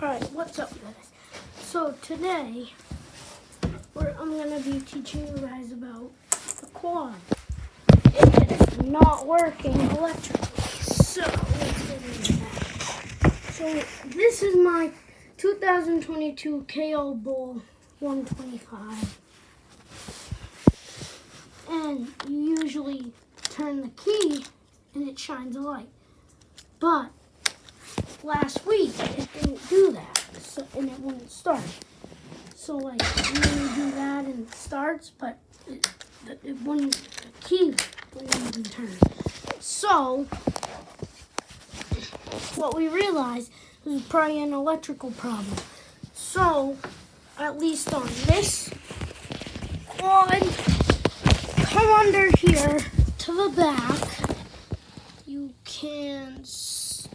Alright, what's up guys? So today, I'm going to be teaching you guys about the quad. It is not working electrically, so let's get into that. So this is my 2022 KO Bull 125. And you usually turn the key and it shines a light. But last week it didn't do that, and it wouldn't start. So like you do that and it starts, but it wouldn't, the key wouldn't even turn. So what we realized was probably an electrical problem. So at least on this quad, come under here to the back, you can see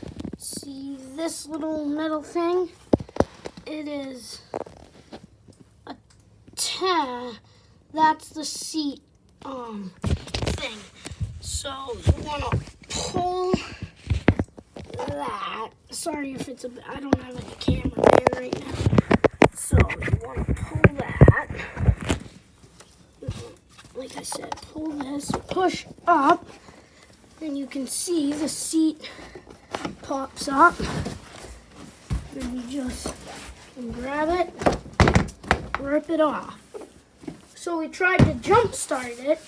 this little metal thing. It is a that's the seat thing. So you want to pull that. Sorry if it's I don't have a camera there right now. So you want to pull that. Like I said, pull this, push up, and you can see the seat pops up. And you just grab it, rip it off. So we tried to jump start it.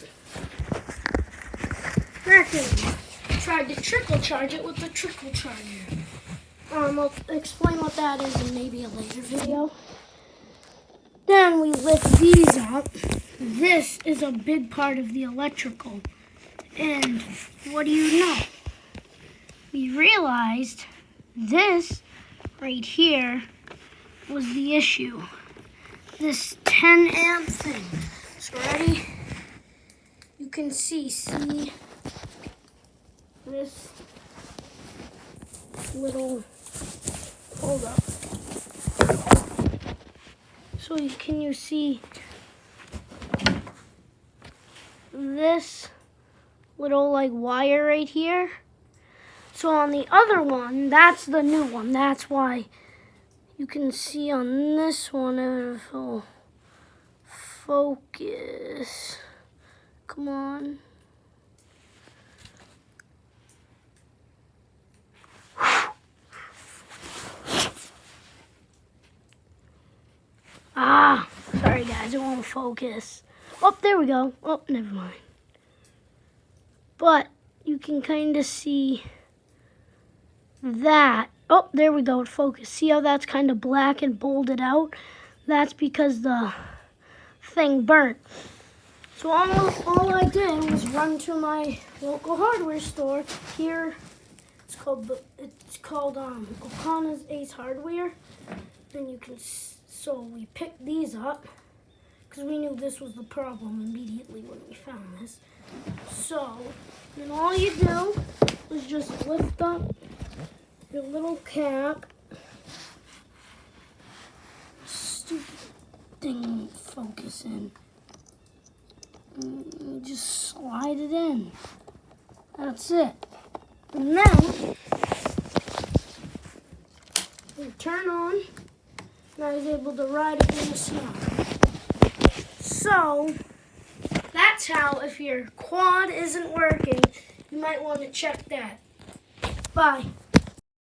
Tried to trickle charge it with the trickle charger. I'll explain what that is in maybe a later video. Then we lift these up. This is a big part of the electrical. And what do you know? We realized this right here was the issue. This 10 amp thing. So ready? You can see this little, hold up. So can you see this little like wire right here? So on the other one, that's the new one. That's why you can see on this one, if it'll focus. Come on. Sorry guys, it won't focus. Oh, there we go. Oh, never mind. But you can kind of see that. Oh, there we go, it focused. See how that's kind of black and bolded out? That's because the thing burnt. So all I did was run to my local hardware store here. It's called O'Connor's Ace Hardware. And you can, so we picked these up because we knew this was the problem immediately when we found this. So then all you do is just lift up your little cap. Stupid thing won't focus in. And you just slide it in. That's it. And then you turn on, and I was able to ride it in the snow. So that's how, if your quad isn't working, you might want to check that. Bye.